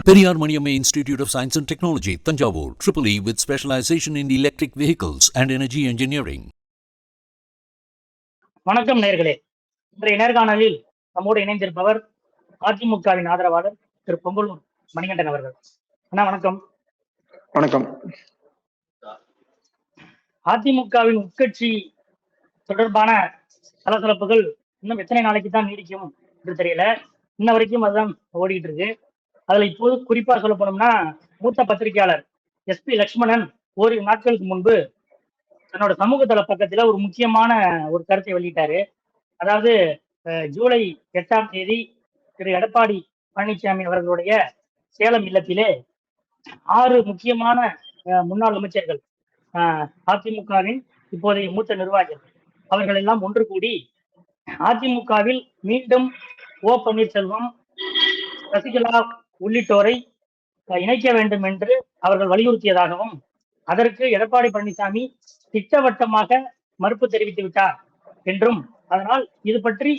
Periyar Maniamma Institute of Science and Technology, Tanjavur, EEE with specialization in electric vehicles and energy engineering. வணக்கம் நேயர்களே. இன்றைய நேர்காணலில் நம்மோடு இணைந்திருப்பவர் அதிமுகவின் ஆதரவாளர் திரு பொங்கலூர் மணிகண்டன் அவர்கள். அண்ணா வணக்கம். வணக்கம். அதிமுகவின் உட்கட்சி தொடர்பான சலசலப்புகள் இன்னும் எத்தனை நாளைக்கு தான் நீடிக்கும் என்று தெரியல. இன்ன வரைக்கும் அதுதான் ஓடிட்டு இருக்கு. அதுல இப்போது குறிப்பா சொல்ல போனோம்னா, மூத்த பத்திரிகையாளர் SP லட்சுமணன் ஓரிரு நாட்களுக்கு முன்பு தன்னோட சமூக தள பக்கத்துல ஒரு முக்கியமான ஒரு கருத்தை வெளியிட்டாரு. அதாவது ஜூலை 8ஆம் தேதி திரு எடப்பாடி பழனிசாமி அவர்களுடைய சேலம் இல்லத்திலே 6 முக்கியமான முன்னாள் அமைச்சர்கள், அதிமுகவின் இப்போதைய மூத்த நிர்வாகிகள் அவர்கள் எல்லாம் ஒன்று கூடி அதிமுகவில் மீண்டும் ஓ பன்னீர்செல்வம், சசிகலா உள்ளிட்டோரை இணைக்க வேண்டும் என்று அவர்கள் வலியுறுத்தியதாகவும், அதற்கு எடப்பாடி பழனிசாமி திட்டவட்டமாக மறுப்பு தெரிவித்து விட்டார் என்றும், அதனால் இது பற்றி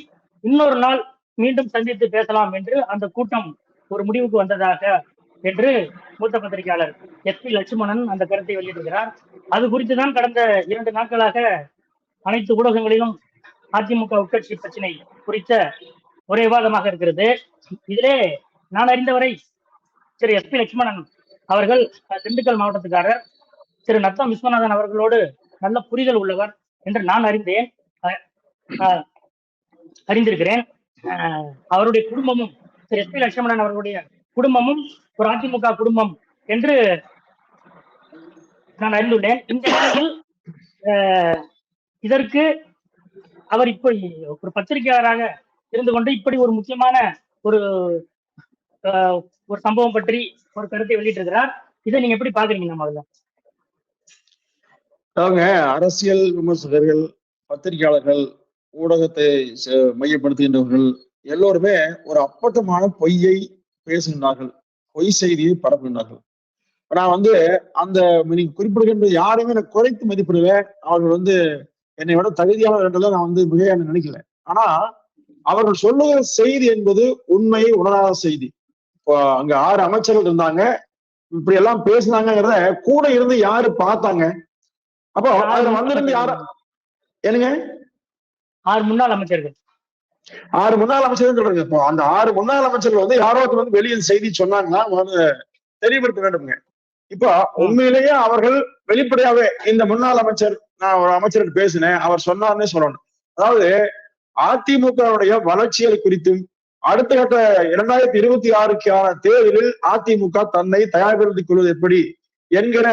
இன்னொரு நாள் மீண்டும் சந்தித்து பேசலாம் என்று அந்த கூட்டம் ஒரு முடிவுக்கு வந்ததாக என்று மூத்த பத்திரிகையாளர் SP லட்சுமணன் அந்த கருத்தை வெளியிட்டிருக்கிறார். அது குறித்துதான் கடந்த 2 நாட்களாக அனைத்து ஊடகங்களிலும் அதிமுக உட்கட்சி பிரச்சனை குறித்த ஒரே விவாதமாக இருக்கிறது. இதிலே நான் அறிந்தவரை திரு SP லட்சுமணன் அவர்கள் திண்டுக்கல் மாவட்டத்துக்காரர், திரு நத்தம் விஸ்வநாதன் அவர்களோடு நல்ல புரிதல் உள்ளவர் என்று நான் அறிந்திருக்கிறேன். அவருடைய குடும்பமும், திரு SP லட்சுமணன் அவர்களுடைய குடும்பமும் ஒரு அதிமுக குடும்பம் என்று நான் அறிந்துள்ளேன். இந்த நிலையில் இதற்கு அவர் இப்படி ஒரு பத்திரிகையாளராக இருந்து கொண்டு இப்படி ஒரு முக்கியமான ஒரு சம்பவம் பற்றி ஒரு கருத்தை வெளியிட்டிருக்கிறார். இதை நீங்க எப்படி பாக்குறீங்க? நம்ம அவங்க அரசியல் விமர்சகர்கள், பத்திரிகையாளர்கள், ஊடகத்தை மையப்படுத்துகின்றவர்கள் எல்லோருமே ஒரு அப்பட்டமான பொய்யை பேசுகின்றார்கள், பொய் செய்தியை பரப்புகின்றார்கள். நான் அந்த நீங்க குறிப்பிடுகின்ற யாரையுமே நான் குறைத்து மதிப்பிடுவேன். அவர்கள் என்னை விட தகுதியானவர் என்றெல்லாம் நான் மிக நினைக்கல. ஆனா அவர்கள் சொல்லுகிற செய்தி என்பது உண்மையை உணராத செய்தி. இப்போ அங்க 6 அமைச்சர்கள் இருந்தாங்க, இப்படி எல்லாம் பேசினாங்கிறத கூட இருந்து யாரு பார்த்தாங்க? அப்போ அதுல வந்திருந்து யார என்னங்க 6 முன்னாள் அமைச்சர்கள் 6 முன்னாள் அமைச்சர்கள் சொல்றாங்க. இப்போ அந்த 6 முன்னாள் அமைச்சர்கள் யாரோ வெளியில் செய்தி சொன்னாங்கன்னா தெளிவுபடுத்த வேண்டும்ங்க. இப்போ உண்மையிலேயே அவர்கள் வெளிப்படையாவே இந்த முன்னாள் அமைச்சர், நான் ஒரு அமைச்சருக்கு பேசினேன், அவர் சொன்னார்னே சொல்லணும். அதாவது அதிமுகவுடைய வளர்ச்சியை குறித்தும் அடுத்த கட்ட 2026க்கான தேர்தலில் அதிமுக தன்னை தயார்படுத்திக் கொள்வது எப்படி என்கிற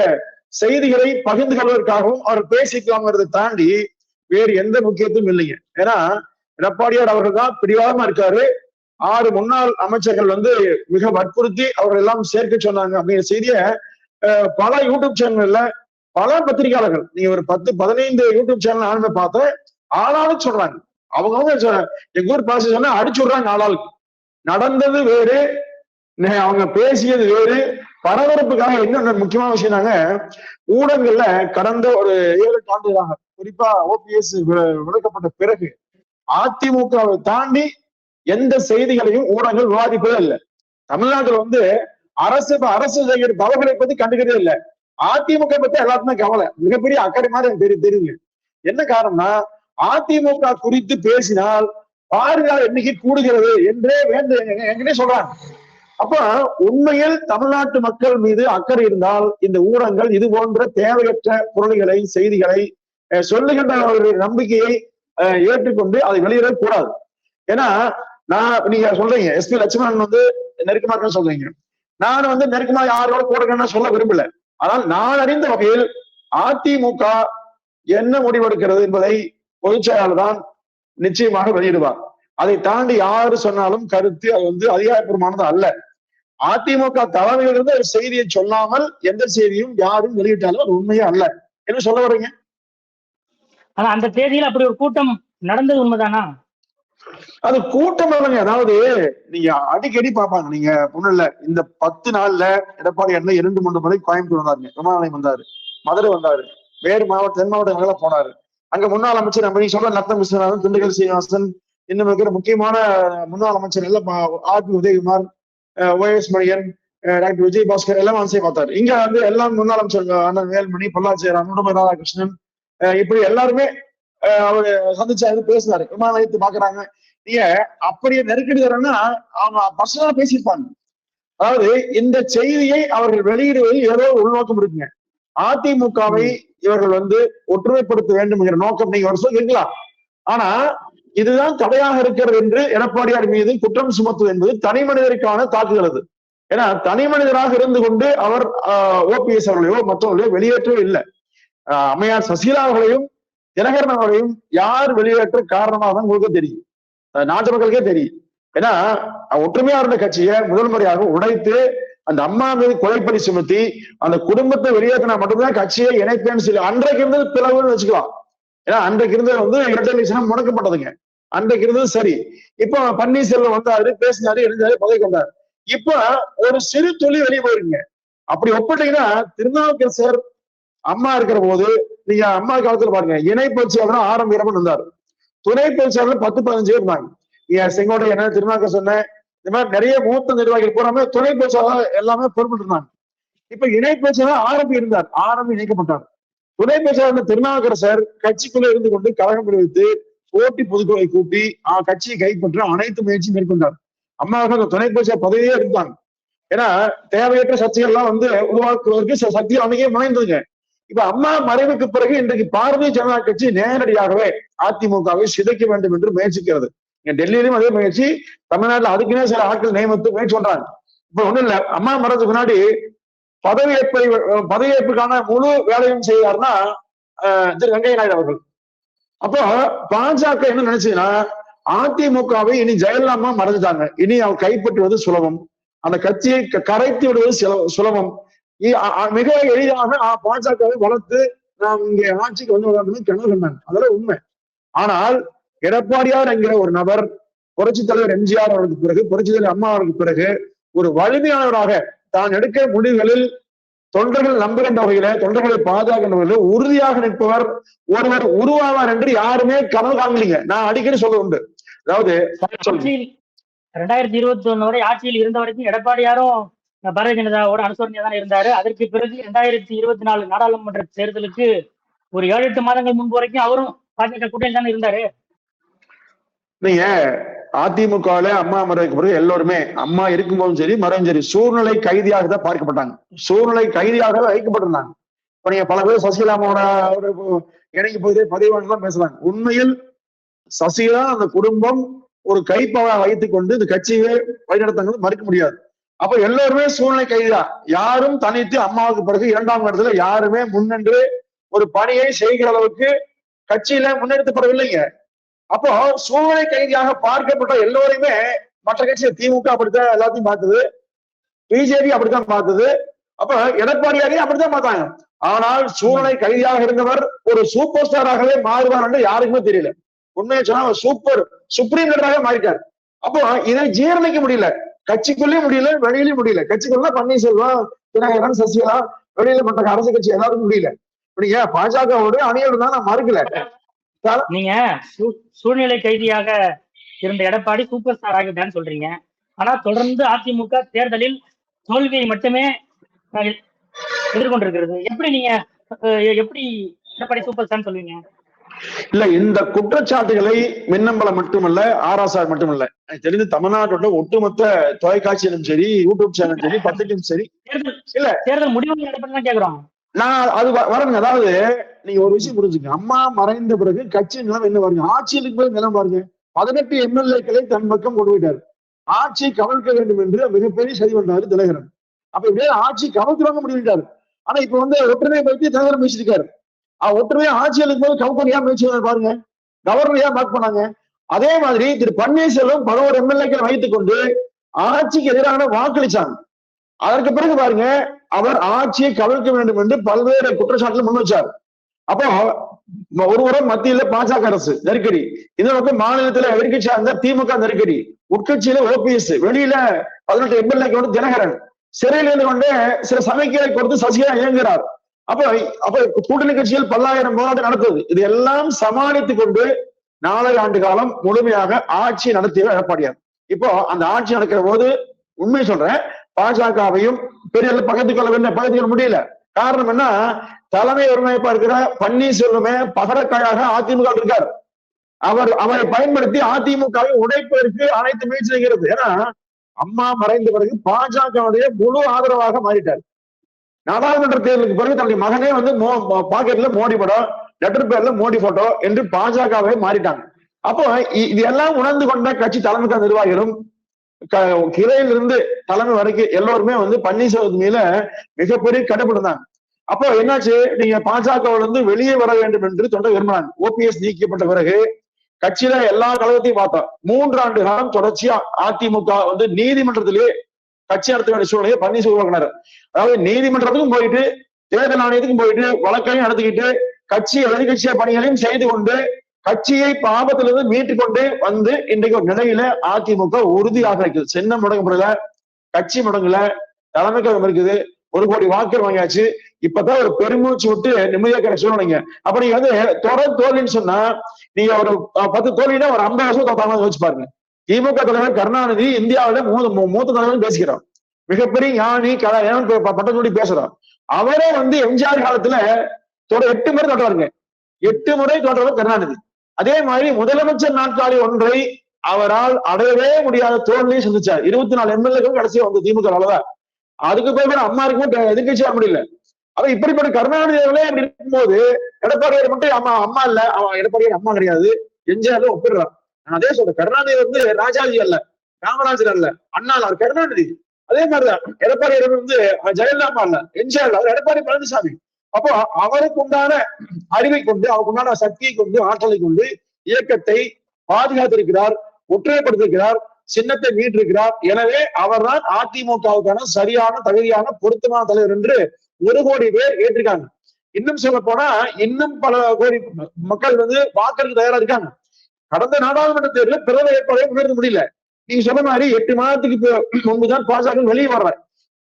செய்திகளை பகிர்ந்து கொள்வதற்காகவும் அவர் பேசிக்கலாங்கிறதை தாண்டி வேறு எந்த முக்கியத்துவம் இல்லைங்க. ஏன்னா எடப்பாடியார் அவர்கள் தான் பிடிவாதமா இருக்காரு. 6 முன்னாள் அமைச்சர்கள் மிக வற்புறுத்தி அவர்கள் எல்லாம் சேர்க்க சொன்னாங்க அப்படிங்கிற செய்திய பல யூடியூப் சேனல்ல, பல பத்திரிகையாளர்கள், நீங்க ஒரு 10-15 யூடியூப் சேனல் நானுமே பார்த்தேன், ஆளாலும் சொல்றாங்க. அவங்க எங்க ஊர் பாச சொன்னா அடிச்சு விடுறாங்க ஆளாளுக்கு. நடந்தது வேறு, அவங்க பேசியது வேறு. பரபரப்புக்காக என்ன முக்கியமான விஷயம்னாங்க, ஊடகங்கள்ல கடந்த ஒரு 7-8 ஆண்டுகளாக, குறிப்பா OPS விளக்கப்பட்ட பிறகு அதிமுகவை தாண்டி எந்த செய்திகளையும் ஊடகங்கள் விவாதிப்பதே இல்லை. தமிழ்நாட்டில் அரசு செய்கிற தவறுகளை பத்தி கண்டுக்கிறதே இல்லை. அதிமுக பத்தி எல்லாருக்குமே கவலை, மிகப்பெரிய அக்கறை மாதிரி எனக்கு தெரியுது. என்ன காரணம்னா, அதிமுக குறித்து பேசினால் பாருங்கள் எண்ணிக்கை கூடுகிறது என்றே என்கிட்ட சொல்றாங்க. அப்ப உண்மையில் தமிழ்நாட்டு மக்கள் மீது அக்கறை இருந்தால் இந்த ஊடகங்கள் இது போன்ற தேவையற்ற பொருள்களை, செய்திகளை சொல்லுகின்ற நம்பிக்கையை ஏற்றுக்கொண்டு அதை வெளியிட கூடாது. ஏன்னா நீங்க சொல்றீங்க SP லட்சுமணன் நெருக்கமாக சொல்றீங்க, நான் நெருக்கமா யாரோட கூட சொல்ல விரும்பல. ஆனால் நான் அறிந்த வகையில் அதிமுக என்ன முடிவெடுக்கிறது என்பதை பொதுச் செயலாளர் தான் நிச்சயமாக வெளியிடுவார். அதை தாண்டி யாரு சொன்னாலும் கருத்து அது அதிகாரப்பூர்வமானது அல்ல. அதிமுக தலைமையிலிருந்து ஒரு செய்தியை சொல்லாமல் எந்த செய்தியும் யாரும் வெளியிட்டாலும் அது உண்மையே அல்ல. என்ன சொல்ல வர்றீங்க? ஆனா அந்த தேதியில் அப்படி ஒரு கூட்டம் நடந்தது உண்மைதானா? அது கூட்டம் இல்லைங்க. அதாவது நீங்க அடிக்கடி பார்ப்பாங்க, நீங்க ஒண்ணும் இல்ல, இந்த 10 நாள்ல எடப்பாடி 2-3 முறை கோயம்புத்தூர் வந்தாருங்க, விமான நிலையம் வந்தாரு, மதுரை வந்தாரு, வேறு தென் மாவட்டங்கள்லாம் போனாரு. அங்க முன்னாள் அமைச்சர் நம்ம சொல்ற நத்தம் விஸ்வநாதன், திண்டுக்கல் சீனிவாசன், இன்னும் இருக்கிற முக்கியமான முன்னாள் அமைச்சர்கள் RB Udhayakumar, OS Manian, doctor Vijayabaskar எல்லாம் ஆசை பார்த்தாரு. இங்க வந்து எல்லாம் முன்னாள் அமைச்சர் அண்ணன் வேல்மணி, பொள்ளாச்சி உடுமலை ராதாகிருஷ்ணன், இப்படி எல்லாருமே அவரு சந்திச்சாரு, பேசினாரு, விமான நிலையத்தை பாக்குறாங்க. நீங்க அப்படியே நெருக்கடி தரேன்னா அவங்க பர்சனலா பேசியிருப்பாங்க. அதாவது இந்த செய்தியை அவர்கள் வெளியிடுவதில் ஏதோ உள்நோக்கம் இருக்குங்க. அதிமுகவை இவர்கள் வந்து ஒற்றுமைப்படுத்த வேண்டும் என்கிற நோக்கம் நீங்க ஒரு சொல்ல இருக்கலாம். ஆனா இதுதான் தடையாக இருக்கிறது என்று எடப்பாடியார் மீது குற்றம் சுமத்துவது என்பது தனி மனிதருக்கான தாக்குதல். அது ஏன்னா தனி மனிதராக இருந்து கொண்டு அவர் ஓபிஎஸ் அவர்களையோ மற்றவர்களையோ வெளியேற்றவே இல்லை. அம்மையார் சசிகலா அவர்களையும் தினகரன் அவர்களையும் யார் வெளியேற்ற காரணமாக தான் உங்களுக்கு தெரியும், நாட்டு மக்களுக்கே தெரியும். ஏன்னா ஒற்றுமையா இருந்த கட்சியை முதல் முறையாக உடைத்து அந்த அம்மா மீது கொலைப்படி சுமத்தி அந்த குடும்பத்தை வெளியேற்றினா மட்டும்தான் கட்சியை இணைப்பேன்னு சொல்லி அன்றைக்கு இருந்தது பிளவுன்னு வச்சுக்கலாம். ஏன்னா அன்றைக்கு இருந்தது வந்து இரட்டை முடக்கப்பட்டதுங்க. அன்றைக்கு இருந்தது சரி. இப்போ பன்னீர்செல்வம் வந்தாரு, பேசினாரு, எழுந்தாரு, பதவி கொண்டாரு. இப்ப ஒரு சிறு துளி வெளியே போயிருங்க. அப்படி ஒப்பிட்டீங்கன்னா திருநாவுக்கரசர் அம்மா இருக்கிற போது நீங்க அம்மா காலத்துல பாருங்க, இணை பயிற்சியாளர் ஆரம்பிக்கிறப்ப இருந்தாரு, துணை பயிற்சியாளர் 10-15 பேர் இருந்தாங்க. செங்கோட்டை என்ன திருநாவுக்கரசர் சொன்ன இந்த மாதிரி நிறைய மூத்த நிர்வாகிகள் பூராமே துணை பயிற்சியாளர் எல்லாமே பொறுப்பிட்டு இருந்தாங்க. இப்ப இணை பயிற்சியாளர் ஆரம்பி இருந்தார், ஆரம்பி இணைக்கப்பட்டார். துணை பயிற்சியாளர் திருநாவுக்கரசர் கட்சிக்குள்ள இருந்து கொண்டு கழகம் விடுவித்து போட்டி பொதுக்குழுவை கூட்டி கட்சியை கைப்பற்ற அனைத்து முயற்சியும் மேற்கொண்டார். அம்மாவுக்கு அந்த துணை பயிற்சியாளர் பதவியே இருந்தாங்க. ஏன்னா தேவையற்ற சர்ச்சைகள் எல்லாம் வந்து உருவாக்குவதற்கு சக்திகள் அன்னைக்கே முனைந்ததுங்க. இப்ப அம்மா மறைவுக்கு பிறகு இன்றைக்கு பாரதிய ஜனதா கட்சி நேரடியாகவே அதிமுகவை சிதைக்க வேண்டும் என்று முயற்சிக்கிறது. இங்க டெல்லியிலும் அதே முயற்சி, தமிழ்நாட்டில் அதுக்குன்னே சில ஆட்கள் நியமித்து முயற்சி பண்றாங்க. இப்ப ஒண்ணும் இல்ல, அம்மா மறைஞ்சதுக்கு முன்னாடி பதவியேற்புக்கான முழு வேலையும் செய்தார்னா திரு வெங்கையா நாயுடு அவர்கள். அப்போ பாஜக என்ன நினைச்சுன்னா அதிமுகவை இனி ஜெயலலிதா மறைஞ்சிட்டாங்க, இனி அவர் கைப்பற்றுவது சுலபம், அந்த கட்சியை கரைத்து விடுவது சுலபம், மிக எளிதாக பாஜகவை வளர்த்து நாம் இங்கே ஆட்சிக்கு வந்து கனவு கண்டாங்க. அதெல்லாம் உண்மை. ஆனால் எடப்பாடியார் என்கிற ஒரு நபர் புரட்சி தலைவர் எம்ஜிஆர் அவர்களுக்கு பிறகு, புரட்சி தலைவர் அம்மா அவர்களுக்கு பிறகு ஒரு வலிமையானவராக தான் எடுக்கிற முடிவுகளில் தொண்டர்கள் நம்புகின்ற வகையில, தொண்டர்களை பாதுகாக்கின்ற வகையில உறுதியாக நிற்பவர் ஒருவர் உருவாவார் என்று யாருமே கனவு காணலீங்க. நான் அடிக்கடி சொல்ல உண்டு. அதாவது 2021 வரை ஆட்சியில் இருந்த வரைக்கும் எடப்பாடியாரும் பாரதிய ஜனதாவோட அனுசரணையா தான் இருந்தாரு. அதற்கு பிறகு 2024 நாடாளுமன்ற தேர்தலுக்கு ஒரு 7-8 மாதங்கள் முன்பு வரைக்கும் அவரும் பாஜக கூட்டணி தானே இருந்தாரு. நீங்க அதிமுகவில அம்மா மறைவுக்கு பிறகு எல்லோருமே அம்மா இருக்கும்போதும் சரி மறைவும் சரி சூழ்நிலை கைதியாக தான் பார்க்கப்பட்டாங்க, சூழ்நிலை கைதியாக வைக்கப்பட்டிருந்தாங்க. இப்ப நீங்க பல பேர் சசிகலாமோட இணைக்கு போதே பதிவானதான் பேசுறாங்க. உண்மையில் சசிகலா அந்த குடும்பம் ஒரு கைப்பாக வைத்துக் கொண்டு இந்த கட்சியை வழிநடத்தாங்க மறுக்க முடியாது. அப்ப எல்லோருமே சூழ்நிலை கைதிதான். யாரும் தனித்து அம்மாவுக்கு பிறகு 2ஆம் இடத்துல யாருமே முன்னின்று ஒரு பணியை செய்கிற அளவுக்கு கட்சியில முன்னெடுக்கப்படவில்லைங்க. அப்போ சூழ்நிலை கைதியாக பார்க்கப்பட்ட எல்லோரையுமே மற்ற கட்சி திமுக அப்படித்தான் எல்லாத்தையும் பார்த்தது, பிஜேபி அப்படித்தான் பார்த்தது, அப்ப எடப்பாடியாரையும் அப்படித்தான் பார்த்தாங்க. ஆனால் சூழ்நிலை கைதியாக இருந்தவர் ஒரு சூப்பர் ஸ்டாராகவே மாறுவார் என்று யாருக்குமே தெரியல. உண்மையை சொன்னா சூப்பர் சுப்ரீம் லீடராக மாறிட்டார். அப்போ இதை ஜீரணிக்க முடியல, கட்சிக்குள்ளேயும் முடியல, வெளியிலயும் முடியல. கட்சிக்குள்ள பன்னீர்செல்வம், தினகரன், சசிகலா, வெளியில மற்ற அரசு கட்சி எல்லாருக்கும் முடியல. நீங்க பாஜகவோட அணியோடு தான் நான் மறுக்கல. நீங்க சூழ்நிலை கைதியாக இருந்த எடப்பாடி சூப்பர் ஸ்டார் ஆகிட்டான்னு சொல்றீங்க. ஆனா தொடர்ந்து அதிமுக தேர்தலில் தோல்வியை மட்டுமே எதிர்கொண்டிருக்கிறது. எப்படி எடப்பாடி சூப்பர் ஸ்டார் சொல்லுவீங்க? இல்ல, இந்த குற்றச்சாட்டுகளை மின்னம்பலம் மட்டுமல்ல, ஆர்எஸ்ஆர் மட்டுமல்ல, தெரிந்து தமிழ்நாட்டோட ஒட்டுமொத்த தொலைக்காட்சியிலும் சரி, யூடியூப் சேனலும் சரி, பத்திரிகையும் சரி, இல்ல தேர்தல் முடிவு கேக்குறோம். நான் அது வரங்க. அதாவது நீங்க ஒரு விஷயம் புரிஞ்சுங்க, அம்மா மறைந்த பிறகு கட்சி நிலம் என்ன பாருங்க, ஆட்சியில் போய் நிலம் பாருங்க, 18 எம்எல்ஏக்களை தன் பக்கம் கொண்டு போயிட்டாரு. ஆட்சி கவிழ்க்க வேண்டும் என்று மிகப்பெரிய சதி பண்ணாரு தினகரன். அப்ப இப்படியே ஆட்சி கவிழ்த்துவாங்க முடிவிட்டாரு. ஆனா இப்ப வந்து ஒற்றுமையை பற்றி தினகரன் பேசியிருக்காரு. ஒற்றுமையா ஆட்சியலுக்கு போது கவுக்கனியா முயற்சி பாருங்க, கவர்னரையா மார்க் பண்ணாங்க. அதே மாதிரி திரு பன்னீர்செல்வம் 11 எம்எல்ஏக்களை வைத்துக் கொண்டு ஆட்சிக்கு எதிரான வாக்களிச்சாங்க. அதற்கு பிறகு பாருங்க, அவர் ஆட்சியை கவிழ்க்க வேண்டும் என்று பல்வேறு குற்றச்சாட்டுகள் முன் வச்சார். அப்போ ஒருவரும் மத்தியில பாஜக அரசு நெருக்கடி, இன்னொரு மாநிலத்துல எதிர்கட்சியா இருந்த திமுக நெருக்கடி, உட்கட்சியில ஓபிஎஸ், வெளியில 18 எம்எல்ஏ தினகரன், சிறையில் இருந்து கொண்டு சில சமைக்கலை கொடுத்து சசிகலா இயங்குகிறார். அப்ப கூட்டணி கட்சிகள் பல்லாயிரம் போராட்டம் நடத்துது. இது எல்லாம் சமாளித்துக் கொண்டு 4 ஆண்டு காலம் முழுமையாக ஆட்சி நடத்திய எடப்பாடியார். இப்போ அந்த ஆட்சி நடக்கிற போது உண்மை சொல்றேன், பாஜகவையும் பெரிய பக்கத்து கொள்ள முடியல. காரணம் என்ன? தலைமை ஒருங்கிணைப்பா இருக்கிற பன்னீர்செல்வமே பகரக்காயாக அதிமுக இருக்கார். அவரை பயன்படுத்தி அதிமுகவை உடைப்பதற்கு அனைத்து முயற்சி செய்கிறது. ஏன்னா அம்மா மறைந்த பிறகு பாஜகவுடைய முழு ஆதரவாக மாறிட்டார். நாடாளுமன்ற தேர்தலுக்கு பிறகு தன்னுடைய மகனே வந்து பாக்கெட்ல மோடி படம், லெட்டர் பேர்ல மோடி போட்டோ என்று பாஜகவை மாறிட்டாங்க. அப்போ இது எல்லாம் உணர்ந்து கொண்ட கட்சி தலைமை நிர்வாகிகளும் கிளையிலிருந்து தலைமை வரைக்கும் எல்லோருமே வந்து பன்னீர்செல்வம் மேல மிகப்பெரிய கடைபிடிந்தாங்க. அப்போ என்னாச்சு? நீங்க பாஜகவில் இருந்து வெளியே வர வேண்டும் என்று தொண்டை விரும்பினாங்க. ஓபிஎஸ் நீக்கப்பட்ட பிறகு கட்சியில எல்லா கழகத்தையும் பார்த்தோம். 3 ஆண்டு காலம் தொடர்ச்சியா அதிமுக வந்து நீதிமன்றத்திலேயே கட்சி நடத்த வேண்டிய சூழ்நிலையை பன்னீர்செல்வம் உருவாக்கினார். அதாவது நீதிமன்றத்துக்கும் போயிட்டு தேர்தல் ஆணையத்துக்கும் போயிட்டு வழக்கையும் நடத்திக்கிட்டு கட்சி எதிர்கட்சிய பணிகளையும் செய்து கொண்டு கட்சியை பாபத்திலிருந்து மீட்டுக் கொண்டு வந்து இன்றைக்கு ஒரு நிலையில அதிமுக உறுதியாக இருக்குது. சின்னம் முடங்கப்படல, கட்சி முடங்கல, தலைமை கழகம் இருக்குது, 1 கோடி வாக்குகள் வாங்கியாச்சு. இப்பதான் ஒரு பெருமூச்சு விட்டு நிம்மதியா கிடைக்க சூழ்நிலைங்க. அப்ப நீங்க வந்து தொடர் தோல்வின்னு சொன்னா நீங்க ஒரு 10 தோல்வினா ஒரு 50 வருஷம் தோத்தாங்க வச்சு பாருங்க. திமுக தலைவர் கருணாநிதி இந்தியாவில மூத்த தலைவர் பேசிக்கிறோம், மிகப்பெரிய ஞானி பட்டம் சொல்லி பேசுறோம். அவரே வந்து எம்ஜிஆர் காலத்துல 8 முறை தோற்றாருங்க. 8 முறை தோற்றவர் கருணாநிதி. அதே மாதிரி முதலமைச்சர் நாற்காலி ஒன்றை அவரால் அடையவே முடியாத தோல்வியை சந்திச்சார். 24 எம்எல்ஏக்கள் கடைசியா வந்து திமுக அளவுதான். அதுக்கு போய் அம்மா இருக்கும் எதிர்கட்சி வர முடியல. அப்ப இப்படிப்பட்ட கருணாநிதி அவர்களே அப்படி இருக்கும்போது எடப்பாடியார் மட்டும் அம்மா இல்ல, அவன் எடப்பாடியார் அம்மா கிடையாது, எம்ஜிஆர் ஒப்பிடுறான். நான் அதே சொல்றேன், கருணாநிதி வந்து ராஜாஜி அல்ல, காமராஜர் அல்ல, அண்ணா அல்ல, அவர் கருணாநிதி. அதே மாதிரிதான் எடப்பாடியார் வந்து ஜெயலலிதா அல்ல, எம்ஜிஆர் அவர் எடப்பாடி பழனிசாமி. அப்போ அவருக்கு உண்டான அறிவை கொண்டு, அவருக்கு உண்டான சக்தியை கொண்டு, ஆற்றலை கொண்டு இயக்கத்தை பாதுகாத்திருக்கிறார், ஒற்றுமைப்படுத்திருக்கிறார், சின்னத்தை மீட்டிருக்கிறார். எனவே அவர்தான் அதிமுகவுக்கான சரியான தகுதியான பொருத்தமான தலைவர் என்று 1 கோடி பேர் ஏற்றிருக்காங்க. இன்னும் சொல்ல போனா இன்னும் பல கோடி மக்கள் வந்து வாக்களிக்க தயாரா இருக்காங்க. கடந்த நாடாளுமன்ற தேர்தலில் பிறந்த ஏற்பாடை முன்னேற்ற முடியல. நீங்க சொன்ன மாதிரி 8 மாதத்துக்கு முன்புதான் பாஜக வெளியே வர்ற.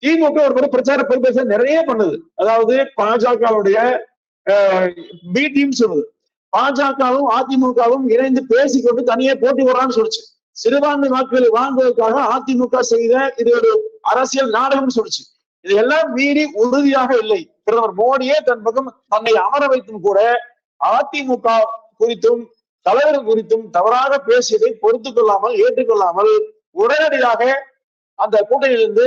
திமுக ஒரு பிரச்சார பொறுப்பேச நிறைய பண்ணுது. அதாவது பாஜகவுடைய பி டீம் சொல்லுது, பாஜகவும் அதிமுகவும் இணைந்து பேசிக்கொண்டு தனியே போட்டி போடுறான்னு சொல்லிச்சு. சிறுபான்மை வாக்குகளை வாங்குவதற்காக அதிமுக செய்த இது ஒரு அரசியல் நாடகம் சொல்லிச்சு. இதெல்லாம் மீறி உறுதியாக இல்லை. பிரதமர் மோடியே தன் பக்கம் தன்னை அமர வைத்தும் கூட அதிமுக குறித்தும் தலைவர் குறித்தும் தவறாக பேசியதை பொறுத்துக் கொள்ளாமல் ஏற்றுக்கொள்ளாமல் உடனடியாக அந்த கூட்டணியிலிருந்து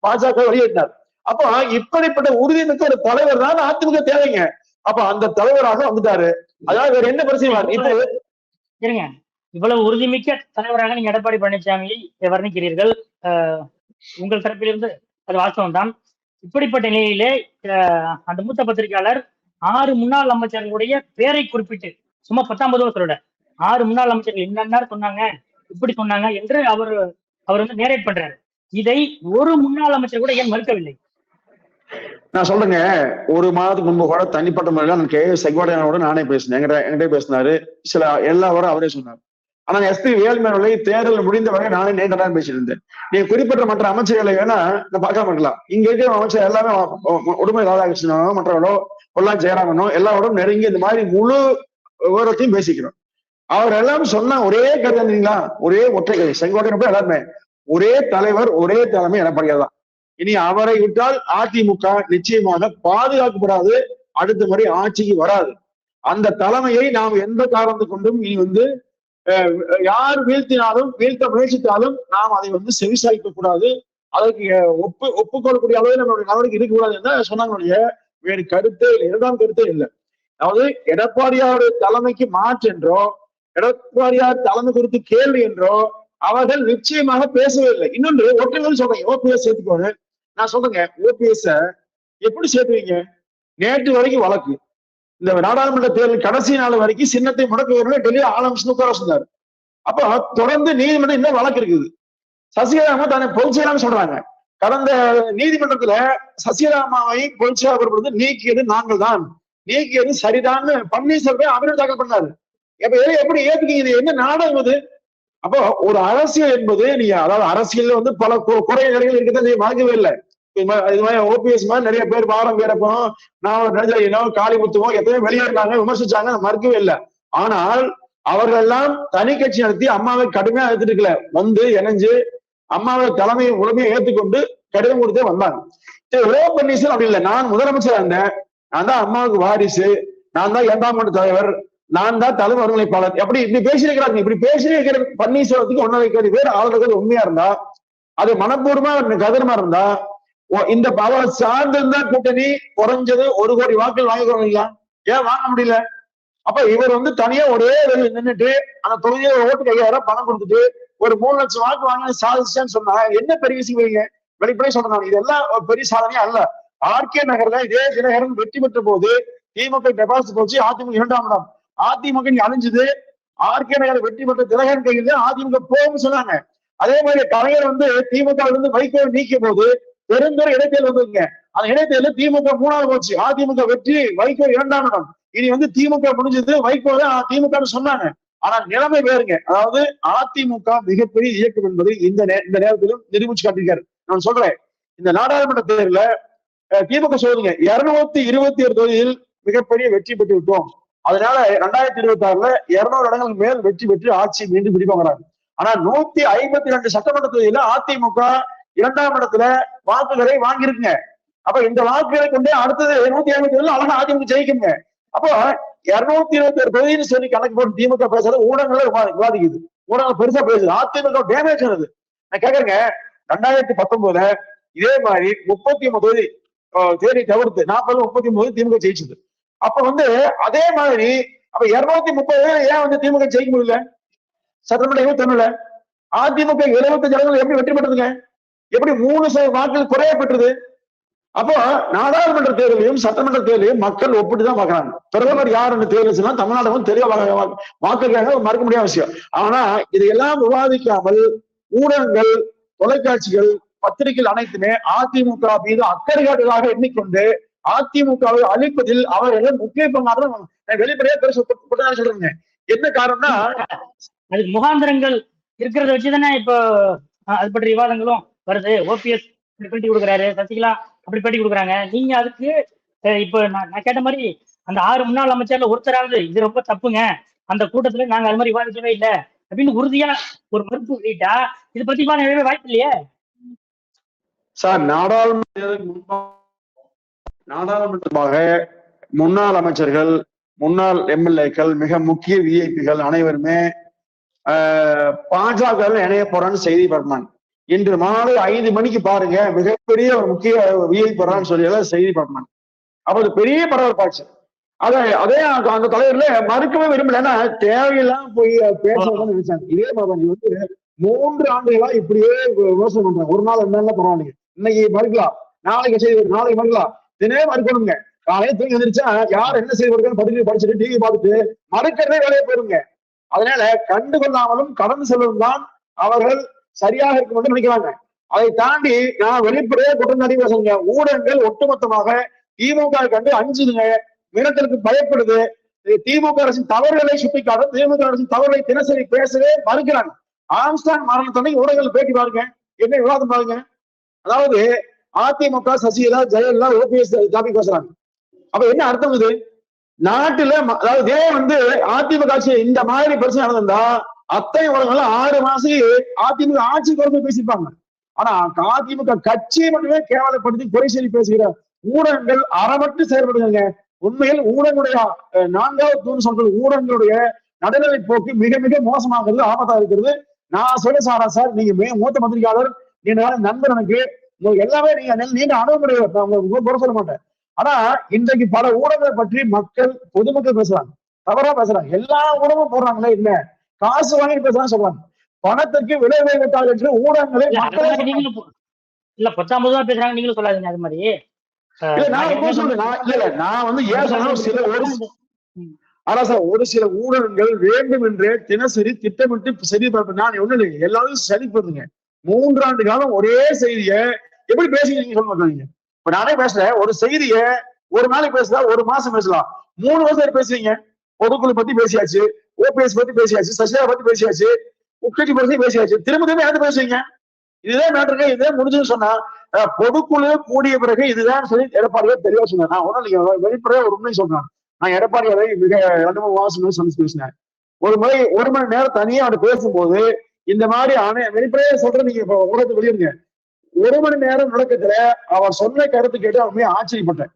பாஜக வெளியேற்றினார். அப்ப இப்படிப்பட்ட உறுதிமிக்க ஒரு தலைவர் தான் அதிமுக தேவைங்க. அப்ப அந்த தலைவராக வந்துட்டாரு. அதாவது வேற என்ன பிரச்சனை இப்போ இருங்க, இவ்வளவு உறுதிமிக்க தலைவராக நீங்க எடப்பாடி பழனிசாமியை வர்ணிக்கிறீர்கள். உங்கள் தரப்பிலிருந்து அது வாஸ்தவம் தான். இப்படிப்பட்ட நிலையிலே அந்த மூத்த பத்திரிகையாளர் 6 முன்னாள் அமைச்சர்களுடைய பேரை குறிப்பிட்டு சும்மா 19 சொல்லல, 6 முன்னாள் அமைச்சர்கள் என்னென்ன சொன்னாங்க, இப்படி சொன்னாங்க என்று அவர் வந்து நேரேட் பண்றாரு. இதை ஒரு முன்னாள் அமைச்சர் கூட ஏன் மறுக்கவில்லை? நான் சொல்றேங்க, 1 மாதத்துக்கு முன்பு கூட தனிப்பட்ட முறையில நான் செங்கோட்டையனோட நானே பேசினேன். என்கிட்ட பேசினாரு, சில எல்லா வரும் அவரே சொன்னார். ஆனா எஸ்பி வேல்மேனோட தேர்தல் முடிந்த வரை நானே நேற்று தான் பேசிட்டு இருந்தேன். நீங்க குறிப்பிட்ட மற்ற அமைச்சர்களை வேணா நான் பார்க்காம இருக்கலாம். இங்க இருக்கிற அமைச்சர் எல்லாமே உடுமை ராதாகிருஷ்ணனோ மற்றவர்களோ பொல்லாம் ஜெயராமனோ எல்லாரோடும் நெருங்கி இந்த மாதிரி முழு விவரத்தையும் பேசிக்கிறோம். அவர் எல்லாரும் சொன்ன ஒரே கருத்து இருந்தீங்களா, ஒரே ஒற்றை கதை. செங்கோட்டையன் போய் எல்லாருமே ஒரே தலைவர், ஒரே தலைமை எடப்பாடியார் தான். இனி அவரை விட்டால் அதிமுக நிச்சயமாக பாதுகாக்கப்படாது, அடுத்த முறை ஆட்சிக்கு வராது. அந்த தலைமையை நாம் எந்த காரணத்தை கொண்டும் இனி வந்து யார் வீழ்த்தினாலும் வீழ்த்த முயற்சித்தாலும் நாம் அதை வந்து செவிசாய்க்க கூடாது. அதற்கு ஒப்புக்கொள்ளக்கூடிய அளவில் நம்மளுடைய நடவடிக்கை இருக்கக்கூடாது என்று சொன்னாங்க. வேறு கருத்தே இல்லை, 2ஆம் கருத்தே இல்லை. அதாவது எடப்பாடியாருடைய தலைமைக்கு மாற்று என்றோ எடப்பாடியார் தலைமை குறித்து கேள்வி என்றோ அவர்கள் நிச்சயமாக பேசவே இல்லை. இன்னொன்று ஒற்றை சொல்றேன், ஓபிஎஸ் சேர்த்துக்கோங்க. நான் சொல்றேங்க, ஓபிஎஸ் எப்படி சேர்த்துவீங்க? நேற்று வரைக்கும் வழக்கு, இந்த நாடாளுமன்ற தேர்தல் கடைசி நாள் வரைக்கும் சின்னத்தை முடக்க டெல்லி ஆலமிச்சு உட்கார சொன்னாரு. அப்ப தொடர்ந்து நீதிமன்றம் இன்னும் வழக்கு இருக்குது. சசிகலாமா தானே பொதுச் செயலாளர் சொல்றாங்க. கடந்த நீதிமன்றத்துல சசிகலாமாவை பொதுச் செயலாளர் நீக்கியது நாங்கள் தான், நீக்கியது சரிதான் பன்னீர்செல்வம் அவரும் தாக்கல் பண்ணாரு. எப்படி ஏத்துக்கீங்க? இது என்ன நாடகம் இது? அப்போ ஒரு அரசியல் என்பது நீங்க, அதாவது அரசியல் வந்து பல குறைகள் இருக்கதான் நீங்க வாங்கவே இல்லை. இது மாதிரி ஓபிஎஸ் மாதிரி நிறைய பேர் வாரம் பேரப்போ நான் காளிமுத்துவோ எத்தனையோ வெளியேறினாங்க, விமர்சிச்சாங்க, மறுக்கவே இல்லை. ஆனால் அவர்கள் எல்லாம் தனி கட்சி நடத்தி அம்மாவை கடுமையா எடுத்துட்டு வந்து இணைஞ்சு அம்மாவை தலைமையை முழுமையை ஏற்றுக்கொண்டு கடிதம் கொடுத்தே வந்தாங்க. ஓ பன்னீர்செல்வம் அப்படி இல்லை, நான் முதலமைச்சரா இருந்தேன், நான் தான் அம்மாவுக்கு வாரிசு, நான் தான் 2ஆம் ஆண்டு தலைவர், நான் தான் தலைமை ஒருங்கிணைப்பாளர், அப்படி இப்படி பேசியிருக்கிறாங்க. இப்படி பேசியிருக்கிற பன்னீர்செல்வத்துக்கு 1.5 கோடி பேர் ஆளுநர்கள் உண்மையா இருந்தா, அது மனப்பூர்வமா கதிரமா இருந்தா, இந்த அவரை சார்ந்திருந்தா கூட்டணி குறைஞ்சது 1 கோடி வாக்குகள் வாங்கிக்கிறோம். ஏன் வாங்க முடியல? அப்ப இவர் தனியா ஒரே நின்றுட்டு அந்த தொகுதியை ஓட்டு 5000 பணம் கொடுத்துட்டு ஒரு 3 லட்சம் வாக்கு வாங்கி சாதிச்சேன்னு சொன்னா என்ன பெரிய விஷயம்? வைங்க, வெளிப்படையா சொல்றாங்க. இதெல்லாம் பெரிய சாதனையா அல்ல. ஆர்கே நகர்ல இதே தினகரன் வெற்றி பெற்ற போது திமுக டெபாசிட் போச்சு, அதிமுக 2ஆம் இடம். அதிமுக அழிஞ்சது, ஆர்கே நகர் வெற்றி பெற்ற தினகரன் கையில் அதிமுக போகும்னு சொன்னாங்க. அதே மாதிரி கலைஞர் திமுக வைகோ நீக்கிய போது பெருந்தொரு இடைத்தேர்தல் வந்ததுங்க. அந்த இடைத்தேர்தல் திமுக 3வது போச்சு, அதிமுக வெற்றி, வைகோ 2ஆம் இடம். இனி திமுக முடிஞ்சது, வைகோ தான் திமுக சொன்னாங்க. ஆனா நிலைமை வேறுங்க. அதாவது அதிமுக மிகப்பெரிய இயக்கம் என்பதை இந்த நேரத்திலும் நிரூபிச்சு காட்டியிருக்காரு. நான் சொல்றேன், இந்த நாடாளுமன்ற தேர்தல திமுக சொல்லுங்க 227 தொகுதியில் மிகப்பெரிய வெற்றி பெற்று விட்டோம். அதனால 2026ல 200 இடங்களுக்கு மேல் வெற்றி பெற்று ஆட்சி மீண்டும் பிடிப்பாங்கிறாங்க. ஆனா 152 சட்டமன்ற தொகுதியில அதிமுக 2ஆம் இடத்துல வாக்குகளை வாங்கியிருக்குங்க. அப்ப இந்த வாக்குகளை கொண்டே அடுத்தது 157 அழகா அதிமுக ஜெயிக்குங்க. அப்போ 221 தொகுதின்னு சொல்லி கணக்கு போட்டு திமுக பேசுறது ஊடகங்கள விவாதிக்குது, ஊடகங்கள் பெருசா பேசுது, அதிமுக டேமேஜ் ஆனது. நான் கேக்குறேங்க, 2019 இதே மாதிரி 39 தொகுதி தேதி தவிர்த்து 39 திமுக ஜெயிச்சது. அப்ப அதே மாதிரி அப்ப 230 ஏன் திமுக ஜெயிக்க முடியல? சட்டமன்ற 21 அதிமுக 75 இடங்கள் எப்படி வெற்றி பெற்றதுங்க? எப்படி 3% வாக்குகள் குறைய பெற்றது? அப்போ நாடாளுமன்ற தேர்தலையும் சட்டமன்ற தேர்தலையும் மக்கள் ஒப்பிட்டுதான் பாக்குறாங்க. பிரதமர் யாருன்னு தேர்தல் தமிழ்நாடு தெளிவா வாக்குறாங்க, மறுக்க முடியாத விஷயம். ஆனா இதையெல்லாம் விவாதிக்காமல் ஊடகங்கள், தொலைக்காட்சிகள், பத்திரிகைகள் அனைத்துமே அதிமுக மீது அக்கறை காட்டுவதாக எண்ணிக்கொண்டு அதிமுகவை அழிப்பதில் அவர்கள் முக்கிய பங்காக வெளிப்படையா சொல்றேங்க. என்ன காரணம்னா அதுக்கு முகாந்திரங்கள் இருக்கிறத வச்சுதானே இப்போ அது பற்றி விவாதங்களும் வருது. ஓபிஎஸ் பேட்டி கொடுக்குறாரு, சசிகலா அப்படி பேட்டி கொடுக்குறாங்க. நீங்க அதுக்கு இப்ப நான் கேட்ட மாதிரி அந்த 6 முன்னாள் அமைச்சர்ல ஒருத்தராவது இது ரொம்ப தப்புங்க, அந்த கூட்டத்துல நாங்க அது மாதிரி விவாதிக்கவே இல்லை அப்படின்னு உறுதியா ஒரு மறுப்பு வெளியிட்டா இது பத்தி வாய்ப்பு இல்லையே சார். நாடாளுமன்றமாக முன்னாள் அமைச்சர்கள், முன்னாள் எம்எல்ஏக்கள், மிக முக்கிய விஐபிகள் அனைவருமே பாஜக இணைய போறான்னு செய்தி பரப்பினாங்க. இன்று மாலை 5 மணிக்கு பாருங்க, மிகப்பெரிய ஒரு முக்கிய விஐபி போறான்னு சொல்லி செய்தி பரப்பினாங்க. அப்ப அது பெரிய பரபரப்பாச்சு. அதே அந்த தலைவர்ல மறுக்கவே விரும்பல, ஏன்னா தேவையெல்லாம் போய் பேசணும்னு நினைச்சாங்க. இதே மாதிரி 3 ஆண்டுகளா இப்படியே விமர்சனம் பண்றாங்க. ஒரு நாள் 2 நாள்ல பரவாயில்லைங்க, இன்னைக்கு மறுக்கலாம், நாளைக்கு செய்தி நாளைக்கு மறுக்கலாம், தினே மறுக்கணுங்க. காலையில தூங்கி வந்துருச்சா யார் என்ன செய்தி பத்திரிகை படிச்சுட்டு டிவி பார்த்துட்டு மறுக்கிறதே வேலையை போயிருங்க. அதனால கண்டு கொள்ளாமலும் கடந்து செல்வதும் தான் அவர்கள் சரியாக இருக்கும் என்று நினைக்கிறாங்க. அதை தாண்டி நான் வெளிப்படையே குற்றச்சாட்டி பேசுங்க. ஊடகங்கள் ஒட்டுமொத்தமாக திமுக கண்டு அஞ்சுதுங்க, மிரட்டலுக்கு பயப்படுது. திமுக அரசின் தவறுகளை சுட்டிக்காட்டும், திமுக அரசின் தவறுகளை தினசரி பேசவே மறுக்கிறாங்க. ஆம்ஸ்டாங் மரணத்தோட ஊடகங்கள் பேட்டி பாருங்க, என்ன விவாதம் பாருங்க. அதாவது அதிமுக சசிகலா, ஜெயலலிதா, ஓபிஎஸ் டாபிக் பேசுறாங்க. அப்ப என்ன அர்த்தம்? இது நாட்டுல அதாவது அதிமுக ஆட்சி இந்த மாதிரி பிரச்சனை நடந்திருந்தா அத்தனை ஊடகங்கள் 6 மாசம் அதிமுக ஆட்சி குறைந்து பேசியிருப்பாங்க. ஆனா அதிமுக கட்சியை மட்டுமே கேவலப்படுத்தி குறை சொல்லி பேசுகிற ஊடகங்கள் அறமட்டு செயல்படுங்க. உண்மையில் ஊடகங்களுடைய 4வது தூண் சொல்றது ஊடகங்களுடைய நடுநிலை போக்கு மிக மிக மோசமாகிறது, ஆபத்தா இருக்கிறது. நான் சொல்ல சார், நீங்க மூத்த பத்திரிகையாளர், நீங்க நண்பர், எனக்கு எல்லாமே நீங்க அணுகுமுறை சொல்ல மாட்டேன். ஆனா இன்றைக்கு பல ஊடகங்களை பற்றி பொதுமக்கள் பேசுறாங்க, தவறா பேசுறாங்க. எல்லா ஊடகமும் போடுறாங்களே, இல்ல காசு வாங்கி பேசுறாங்க சொல்றாங்க. பணத்துக்கு விலை வைத்தால் என்று ஊடகங்களை இல்ல 19 பேசுறாங்க, நீங்களும் சொல்லாதீங்க அது மாதிரி. ஒரு சில ஊடகங்கள் வேண்டும் என்றே தினசரி திட்டமிட்டு சரி பார்ப்பேன். நான் ஒண்ணு இல்லை, எல்லாரும் சரி பண்ணுங்க. 3 ஆண்டு காலம் ஒரே செய்திய எப்படி பேசுறீங்க சொல்ல மாட்டாங்க. இப்ப நானே பேசுறேன், ஒரு செய்திய ஒரு நாளைக்கு பேசலாம், ஒரு மாசம் பேசலாம், 3 வருஷம் பேசுறீங்க. பொதுக்குழு பத்தி பேசியாச்சு, ஓபிஎஸ் பத்தி பேசியாச்சு, சசிகலா பத்தி பேசியாச்சு, உட்கட்சி பத்தி பேசியாச்சு, திரும்ப யாரு பேசுறீங்க? இதுதான் மேட்டருங்க, இதுதான் முடிஞ்சுன்னு சொன்னா பொதுக்குழு கூடிய பிறகு இதுதான் சொல்லி எடப்பாடியார் தெளிவா சொன்னார். நான் ஒன்னும் நீங்க வெளிப்படையா ஒரு உண்மை சொல்றேன். நான் எடப்பாடியாரை மிக 2-3 மாசம் சந்திச்சு பேசினேன். ஒரு மணி நேரம் தனியா அவர் பேசும்போது இந்த மாதிரி வெளிப்படையா சொல்றேன், நீங்க ஊடகத்தை வெளியிருங்க. 1 மணி நேரம் நடக்கத்துல அவர் சொன்ன கருத்து கேட்டு அவருமே ஆச்சரியப்பட்டேன்.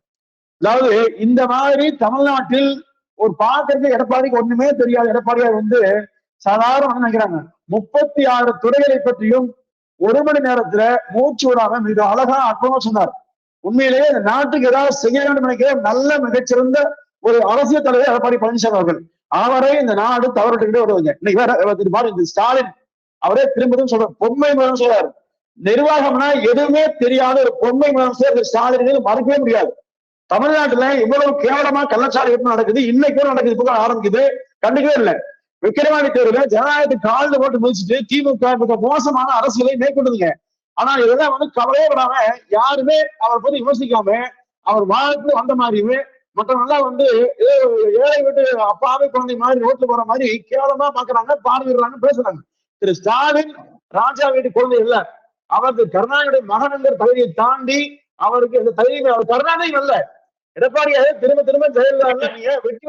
அதாவது இந்த மாதிரி தமிழ்நாட்டில் ஒரு பார்க்கறதுக்கு எடப்பாடிக்கு ஒண்ணுமே தெரியாது எடப்பாடியார் வந்து சாதாரண நினைக்கிறாங்க. 36 துறைகளை பற்றியும் 1 மணி நேரத்துல மூச்சு விடாம மிக அழகா அற்புதமா சொன்னார். உண்மையிலேயே இந்த நாட்டுக்கு ஏதாவது செய்ய வேண்டும் நினைக்கிற நல்ல மிகச்சிறந்த ஒரு அரசியல் தலைவர் எடப்பாடி பழனிசாமி அவர்கள். அவரை இந்த நாடு தவறிட்டுக்கிட்டே வருவாங்க. இன்னைக்கு ஸ்டாலின் அவரே திரும்பவும் சொல்ற பொம்மை முதலமைச்சர் நிர்வாகம்னா எதுவுமே தெரியாத ஒரு பொம்மை முதலமைச்சர் ஸ்டாலின் மறுக்கவே முடியாது. தமிழ்நாட்டுல இவ்வளவு கேவலமா கள்ளச்சாலை நடக்குது, இன்னைக்கும் நடக்குது, இப்ப ஆரம்பிக்குது, கண்டுக்கவே இல்லை. விக்கிரவாண்டி தேர்தலில் ஜனநாயகத்துக்கு கால்ல போட்டு முடிச்சுட்டு திமுக மிக மோசமான அரசியலை மேற்கொண்டுதுங்க. ஆனா இதெல்லாம் வந்து கவலையே விடாம யாருமே அவரை பத்தி யோசிக்காம அவர் வாழ்க்கை வந்த மாதிரியுமே மற்றவங்கெல்லாம் வந்து ஏழை வீட்டு அப்பாவே குழந்தை மாதிரி ரோட்ல போற மாதிரி கேவலமா பாக்குறாங்க, பார்வையிடுறாங்க, பேசுறாங்க. திரு ஸ்டாலின் ராஜா வீட்டு குழந்தை இல்ல, அவருக்கு கருணாநிதி மகன் என்கிற தகுதியை தாண்டி அவருக்கு இந்த தகுதி அவர் கருணாநிதி அல்ல. எடப்பாடியாவே திரும்ப திரும்ப ஜெயலலிதா நீங்க வெற்றி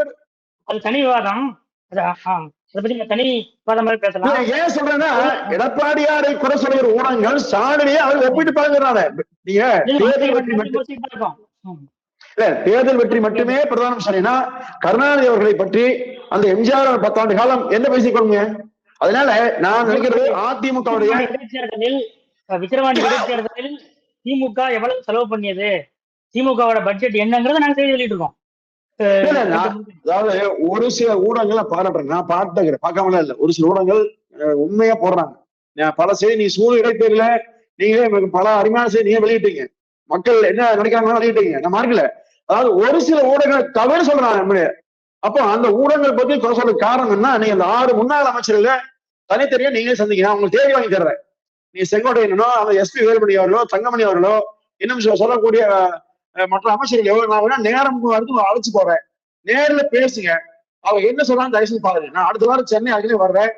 அது தனி விவாதம். அதை பத்தி தனி விவாதம் மாதிரி பேசலாம். ஏன் சொல்றேன்னா எடப்பாடியாரை குறை சொல்கிற ஊடகங்கள் ஸ்டாலினையே அவர் ஒப்பிட்டு பாக்குறாங்க. நீங்க தேர்தல் வெற்றி மட்டும் இல்ல, தேர்தல் வெற்றி மட்டுமே பிரதானம் சொன்னீங்கன்னா கருணாநிதி அவர்களை பற்றி அந்த எம்ஜிஆர் 10 ஆண்டு காலம் என்ன பேசிக்கொள்ளுங்க. அதனால நான் நினைக்கிறது அதிமுகவுடைய விக்கிரவாண்டி இடைத்தேர்தலில் திமுக எவ்வளவு செலவு பண்ணியது, திமுகவோட பட்ஜெட் என்னங்கிறத நாங்க செய்தி வெளியிட்டு இருக்கோம். அதாவது ஒரு சில ஊடகங்களை பாராட்டுறேன், நான் பாட்டுக்கிறேன், பார்க்காமல இல்ல. ஒரு சில ஊடகங்கள் உண்மையா போடுறாங்க. பல செய்தி நீ சூழ் இடைத்தேர்தல நீங்களே பல அருமையான செய்தி நீங்க வெளியிட்டீங்க, மக்கள் என்ன நினைக்கிறாங்க வெளியிட்டீங்க, நான் மார்க்கல. அதாவது ஒரு சில ஊடகங்களை தவறு சொல்றாங்க. அப்போ அந்த ஊடகங்கள் பத்தி குறை சொல்ற காரணம் என்ன, நீங்க அந்த 6 முன்னாள் அமைச்சர்களை தனித்தனியா நீங்களே சந்திக்கிறேன், அவங்களுக்கு தேடி வாங்கி தர்றேன். நீ செங்கோட்டையனோ அவங்க எஸ்பி வேலுமணி அவர்களோ தங்கமணி அவர்களோ இன்னும் சொல்லக்கூடிய மற்ற அமைச்சர்கள் நான் நேரம் வரைக்கும் அழைச்சு போறேன், நேரில் பேசுங்க, அவங்க என்ன சொல்றாங்க தயவுசெய்து பாருங்க. நான் அடுத்த வாரம் சென்னை அகிலே வர்றேன்,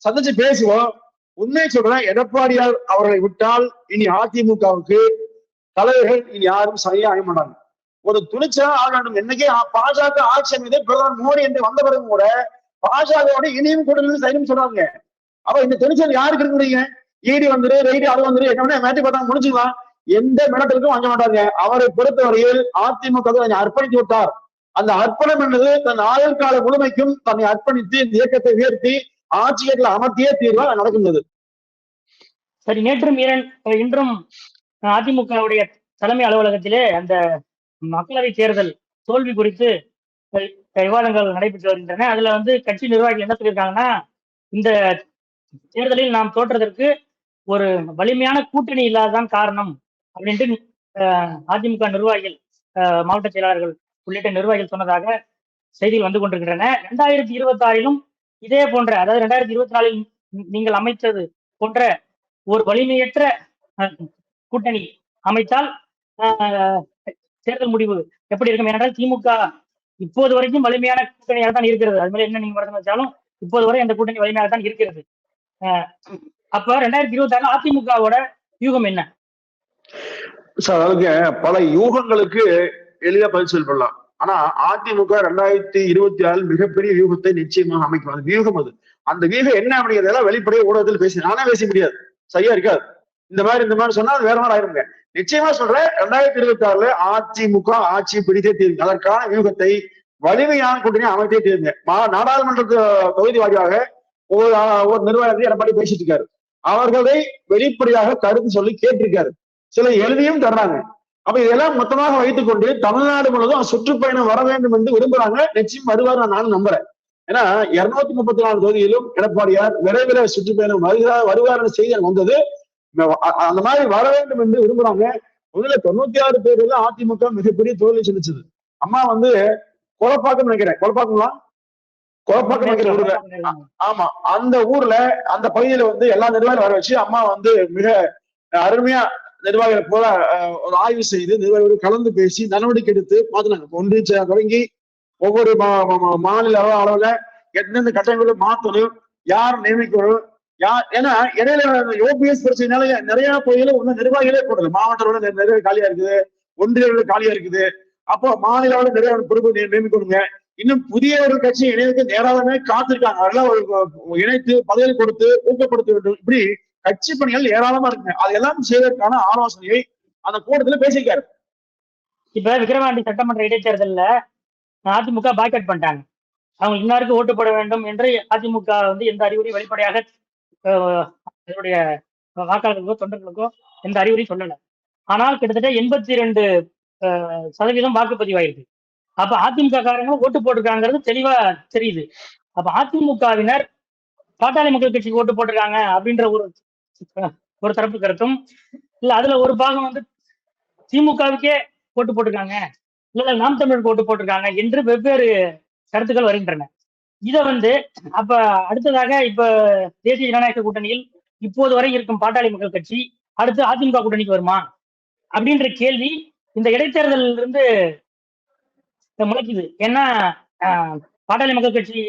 சந்திச்சு பேசுவோம். உண்மையை சொல்றேன், எடப்பாடியார் அவர்களை விட்டால் இனி அதிமுகவுக்கு தலைவர்கள் இனி யாரும் சரியா ஆக மாட்டாங்க. ஒரு துணிச்சலா ஆக வேண்டும். என்னைக்கே பாஜக ஆட்சி மீது பிரதமர் மோடி என்று வந்த பிறகு கூட பாஜகவோட இனியும் கூடுதல் சைடும் சொல்றாங்க. அப்ப இந்த துணிச்சல் யாருக்கு இருக்குறீங்க? ஈடி வந்துரு ரைடு அது வந்துரு என்ன மேட்டி பார்த்தா முடிச்சுக்கலாம், எந்த மிடத்திற்கும் வாங்க மாட்டாங்க. அவரை பொறுத்தவரையில் அதிமுக அர்ப்பணித்து விட்டார். அந்த அர்ப்பணம் என்பது தன் ஆயுள் கால முழுமைக்கும் தன்னை அர்ப்பணித்து இந்த இயக்கத்தை உயர்த்தி ஆட்சியர்களை அமர்த்தியே தீர்வா நடக்கின்றது. சரி, நேற்றும் இன்றும் அதிமுகவுடைய தலைமை அலுவலகத்திலே அந்த மக்களவை தேர்தல் தோல்வி குறித்து விவாதங்கள் நடைபெற்று வருகின்றன. அதுல வந்து கட்சி நிர்வாகிகள் என்ன சொல்லியிருக்காங்கன்னா, இந்த தேர்தலில் நாம் தோற்றதற்கு ஒரு வலிமையான கூட்டணி இல்லாததான் காரணம் அப்படின்ட்டு அதிமுக நிர்வாகிகள், மாவட்ட செயலாளர்கள் உள்ளிட்ட நிர்வாகிகள் சொன்னதாக செய்திகள் வந்து கொண்டிருக்கின்றன. 2026 இதே போன்ற, அதாவது 2024 நீங்கள் அமைத்தது போன்ற ஒரு வலிமையற்ற கூட்டணி அமைத்தால் தேர்தல் முடிவு எப்படி இருக்கும்? ஏனென்றால் திமுக இப்போது வரைக்கும் வலிமையான கூட்டணியாக தான் இருக்கிறது. அது மாதிரி என்ன நீங்க மறந்து வச்சாலும் இப்போது வரை அந்த கூட்டணி வலிமையாக தான் இருக்கிறது. அப்ப 2026 அதிமுகவோட யூகம் என்ன சார்? அதுக்கு பல யூகங்களுக்கு எளிதா பதில் சொல்லலாம். ஆனா அதிமுக 2026 மிகப்பெரிய யூகத்தை நிச்சயமாக அமைக்கும். அது வியூகம். அது அந்த வியூகம் என்ன அப்படிங்கிறதெல்லாம் வெளிப்படையா ஊடகத்தில் பேசி நானே பேச முடியாது, சரியா இருக்காது. இந்த மாதிரி சொன்னா அது வேற மாதிரி ஆயிருங்க. நிச்சயமா சொல்றேன், 2026 அதிமுக ஆட்சி பிடித்தே தீருங்க. அதற்கான வியூகத்தை வலிமையான கூட்டணி அமைத்தே தீருங்க. நாடாளுமன்ற தொகுதி வாரியாக ஒரு நிர்வாகத்தை எடப்பாடி பேசிட்டு இருக்காரு. அவர்களை வெளிப்படையாக கருத்து சொல்லி கேட்டிருக்காரு, சில எழுதியும் தர்றாங்க. அப்ப இதெல்லாம் மொத்தமாக வைத்துக் கொண்டு தமிழ்நாடு முழுவதும் சுற்றுப்பயணம் வர வேண்டும் என்று விரும்புறாங்க. நிச்சயம் வருவார், நானும் நம்புறேன். ஏன்னா 234 தொகுதியிலும் எடப்பாடியார் விரைவில் சுற்றுப்பயணம் வருவார் செய்தி வந்தது. அந்த மாதிரி வர வேண்டும் என்று விரும்புறாங்க. முதல்ல 96 பேர்ல அதிமுக மிகப்பெரிய தோல்வி சந்திச்சது. அம்மா வந்து கொலப்பாக்கம் நினைக்கிறேன், கொலப்பாக்கம் நினைக்கிற ஆமா, அந்த ஊர்ல அந்த பகுதியில வந்து எல்லா நிர்வாகிகளும் வர வச்சு அம்மா வந்து மிக அருமையா நிர்வாகிகளை போல ஒரு ஆய்வு செய்து நிர்வாகிகளோடு கலந்து பேசி நடவடிக்கை எடுத்து பார்த்துனாங்க. ஒன்றிய தொடங்கி ஒவ்வொரு மாநில அளவுல எந்தெந்த கட்டங்களை மாற்றணும், யார் நியமிக்கணும், ஏன்னா இடையில ஓபிஎஸ் பிரச்சனைனால நிறைய பகுதியில ஒண்ணு நிர்வாகிகளே போடல. மாவட்டத்தோட நிறைய காலியா இருக்குது, ஒன்றிய காலியா இருக்குது. அப்போ மாநில நிறைய பொறுப்பு நியமிக்கணுங்க. இன்னும் புதிய ஒரு கட்சி இணையத்துக்கு நேராகவே காத்திருக்காங்க. அதெல்லாம் இணைத்து பதவி கொடுத்து ஊக்கப்படுத்த வேண்டும். இப்படி கட்சி பணிகள் ஏராளமா இருக்குங்க. அது எல்லாம் செய்வதற்கான ஆலோசனையை அந்த கூட்டத்துல பேசியிருக்காரு. இப்ப விக்கிரவாண்டி சட்டமன்ற இடைத்தேர்தல்ல அதிமுக பாய்காட் பண்ணிட்டாங்க. அவங்க இன்னாருக்கு ஓட்டு போட வேண்டும் என்று அதிமுக வந்து எந்த அறிகுறியும் வெளிப்படையாக அதனுடைய வாக்காளர்களுக்கோ தொண்டர்களுக்கோ எந்த அறிகுறியும் சொல்லல. ஆனால் கிட்டத்தட்ட 82% வாக்குப்பதிவாயிருக்கு. அப்ப அதிமுக காரங்க ஓட்டு போட்டிருக்காங்கிறது தெளிவா தெரியுது. அப்ப அதிமுகவினர் பாட்டாளி மக்கள் கட்சிக்கு ஓட்டு போட்டிருக்காங்க அப்படின்ற ஒரு தரப்பு கருத்தும், இல்ல அதுல ஒரு பாகம் வந்து திமுகவுக்கே ஓட்டு போட்டிருக்காங்க, இல்ல நாம் தமிழருக்கு ஓட்டு போட்டிருக்காங்க என்று வெவ்வேறு கருத்துக்கள் வருகின்றன. இத வந்து அப்ப அடுத்ததாக இப்ப தேசிய ஜனநாயக கூட்டணியில் இப்போது வரை இருக்கும் பாட்டாளி மக்கள் கட்சி அடுத்து அதிமுக கூட்டணிக்கு வருமா அப்படின்ற கேள்வி இந்த இடைத்தேர்தலில் இருந்து முளைக்குது. ஏன்னா பாட்டாளி மக்கள் கட்சி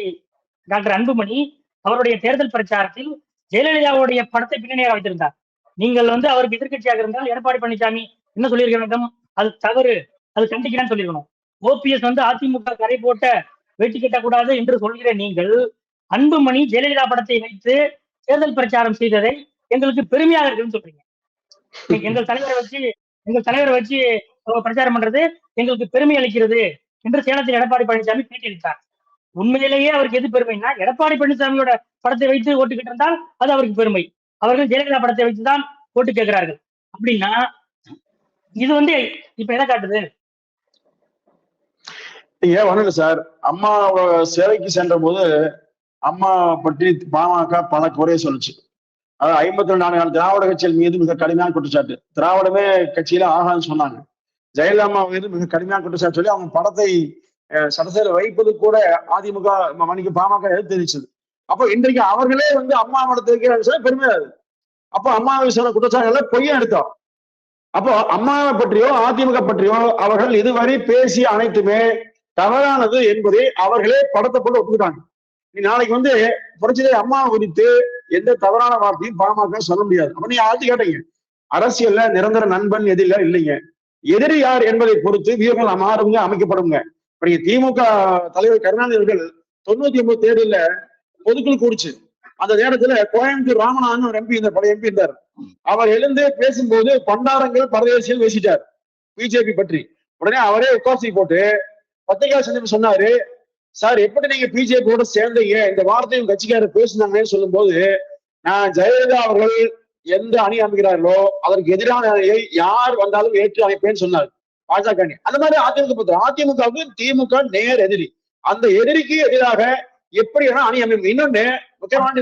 டாக்டர் அன்புமணி அவருடைய தேர்தல் பிரச்சாரத்தில் ஜெயலலிதாவுடைய படத்தை பின்னணியாக வைத்திருந்தார். நீங்கள் வந்து அவருக்கு எதிர்கட்சியாக இருந்தால் எடப்பாடி பழனிசாமி என்ன சொல்லியிருக்க வேண்டும், அது தவறு, அது கண்டிக்கிறேன்னு சொல்லியிருக்கணும். ஓபிஎஸ் வந்து அதிமுக கரை போட்ட வெட்டி கட்டக்கூடாது என்று சொல்கிற நீங்கள் அன்புமணி ஜெயலலிதா படத்தை வைத்து தேர்தல் பிரச்சாரம் செய்ததை எங்களுக்கு பெருமையாக இருக்குன்னு சொல்றீங்க. எங்கள் தலைவரை வச்சு பிரச்சாரம் பண்றது எங்களுக்கு பெருமை அளிக்கிறது என்று சேலத்தில் எடப்பாடி பழனிசாமி பேட்டி அளித்தார். உண்மையிலேயே அவருக்கு எது பெருமைன்னா, எடப்பாடி பழனிசாமியோட படத்தை வைத்து ஓட்டு கேட்டிருந்தால் அது அவருக்கு பெருமை. அவர்கள் ஜெயலலிதா படத்தை வைத்துதான் ஓட்டு கேட்கிறார்கள். அப்படின்னா இது வந்து இப்ப எதை காட்டுது? ஏன் ஒண்ணு சார், அம்மா சேவைக்கு சென்ற போது அம்மா பற்றி பாமக பல குறைய சொல்லுச்சு. அதாவது 52 திராவிட கட்சிகள் மீது மிக கடுமையான குற்றச்சாட்டு. திராவிடமே கட்சியில ஆகான்னு சொன்னாங்க. ஜெயலலிதா அம்மா மீது மிக கடுமையான குற்றச்சாட்டு சொல்லி அவங்க படத்தை சட்டசபையில வைப்பது கூட அதிமுக மணிக்கு பாமக எதிர்த்து தெரிவிச்சது. அப்போ இன்றைக்கு அவர்களே வந்து அம்மா படத்தை வைக்கிறாங்க பெருமையாது. அப்போ அம்மாவை சொன்ன குற்றச்சாட்டுகளை பொய்யா எடுத்தோம். அப்போ அம்மாவை பற்றியோ அதிமுக பற்றியோ அவர்கள் இதுவரை பேசிய அனைத்துமே தவறானது என்பதை அவர்களே படத்தை போட்டு ஒப்புக்கிட்டாங்க. நீ நாளைக்கு வந்து புரட்சிதை அம்மா குறித்து எந்த தவறான வார்த்தையும் பாமக சொல்ல முடியாது. அப்ப நீங்க ஆழ்த்து கேட்டீங்க, அரசியல்ல நிரந்தர நண்பன் எதிரில இல்லைங்க. எதிரி யார் என்பதை பொறுத்து வியூகங்கள் மாறுங்க, அமைக்கப்படுங்க. இப்ப நீங்க திமுக தலைவர் கருணாநிதி அவர்கள் 99 தேர்தலில் பொதுக்குழு கூடிச்சு. அந்த நேரத்துல கோயம்புத்தூர் ராமநாதன் ஒரு எம்பி இருந்தார், பழைய எம்பி இருந்தார். அவர் எழுந்து பேசும்போது பண்டாரங்கள் பரதேசியில் பேசிட்டார் பிஜேபி பற்றி. உடனே அவரே உட்காசி போட்டு பத்திரிகா சந்திப்பு சொன்னாரு, சார் எப்படி நீங்க பிஜேபியோட சேர்ந்தீங்க, இந்த வார்த்தையும் கட்சிக்காரர் பேசினாங்கன்னு சொல்லும் போது, நான் ஜெயலலிதா அவர்கள் எந்த அணி அமைக்கிறார்களோ அதற்கு எதிரான அணியை யார் வந்தாலும் ஏற்று அமைப்பேன்னு சொன்னார் பாஜக அணி. அந்த மாதிரி அதிமுகவுக்கு திமுக நேர் எதிரி. அந்த எதிரிக்கு எதிராக எப்படி அணி அமைப்பு. இன்னொன்னு முக்கியமான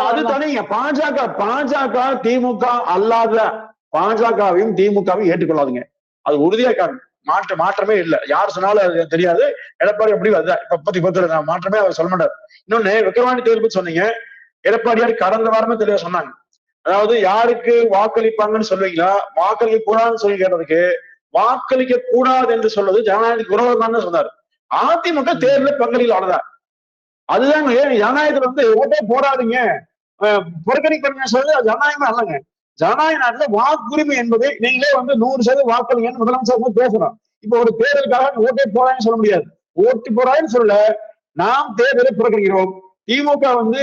அது தனிங்க. பாஜக திமுக அல்லாத பாஜகவையும் திமுகவையும் ஏற்றுக்கொள்ளாதுங்க. அது உறுதியா காரணம். மாற்றமே இல்லை. யார் சொன்னாலும் அது தெரியாது. எடப்பாடி எப்படி இப்ப மாற்றமே அவர் சொல்ல மாட்டார். இன்னொன்னு விக்கிரவாண்டி தேர்தல் சொன்னீங்க, எடப்பாடியார் கடந்த வாரமே தெளிவா சொன்னாங்க. அதாவது யாருக்கு வாக்களிப்பாங்கன்னு சொல்லுவீங்களா, வாக்களிக்க கூடாதுன்னு சொல்லி கேட்டதுக்கு வாக்களிக்க கூடாது என்று சொல்வது ஜனநாயகத்துக்கு விரோதம் சொன்னார். அதிமுக தேர்தலில் பங்களில் அவ்வளவுதான். அதுதாங்க ஜனநாயகத்துல வந்து ஓட்டே போடாதீங்க, புறக்கணிக்க சொல்றது ஜனநாயகமே அல்லங்க. ஜனநாயக நாட்டுல வாக்குரிமை என்பது நீங்களே வந்து 100% வாக்களிங்கன்னு முதலமைச்சர் பேசுறோம். இப்ப ஒரு தேர்தலுக்காக ஓட்டே போடாதுன்னு சொல்ல முடியாது. ஓட்டு போடாதுன்னு சொல்ல நாம் தேர்தலை புறக்கணிக்கிறோம். திமுக வந்து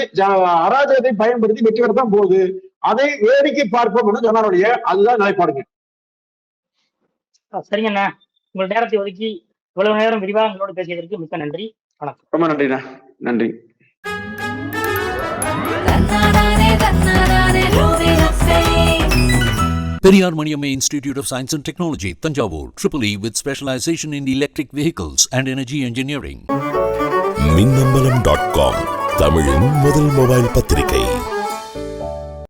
அராஜகத்தை பயன்படுத்தி வெற்றி பெறத்தான் போகுது. அதை வேடிக்கை பார்ப்போம் என்று சொன்னாருடைய அதுதான் நிலைப்பாடுங்க. சரிங்கண்ணா, உங்கள் நேரத்தை ஒதுக்கி இவ்வளவு நேரம் விரிவாக உங்களோட பேசியதற்கு மிக்க நன்றி. வணக்கம். ரொம்ப நன்றிண்ணா. நன்றி. Periyar Maniamma Institute of Science and Technology, Tanjavur, EEE with specialization in electric vehicles and energy engineering. மின்னம்பலம்.com தமிழின் முதல் மொபைல் பத்திரிகை.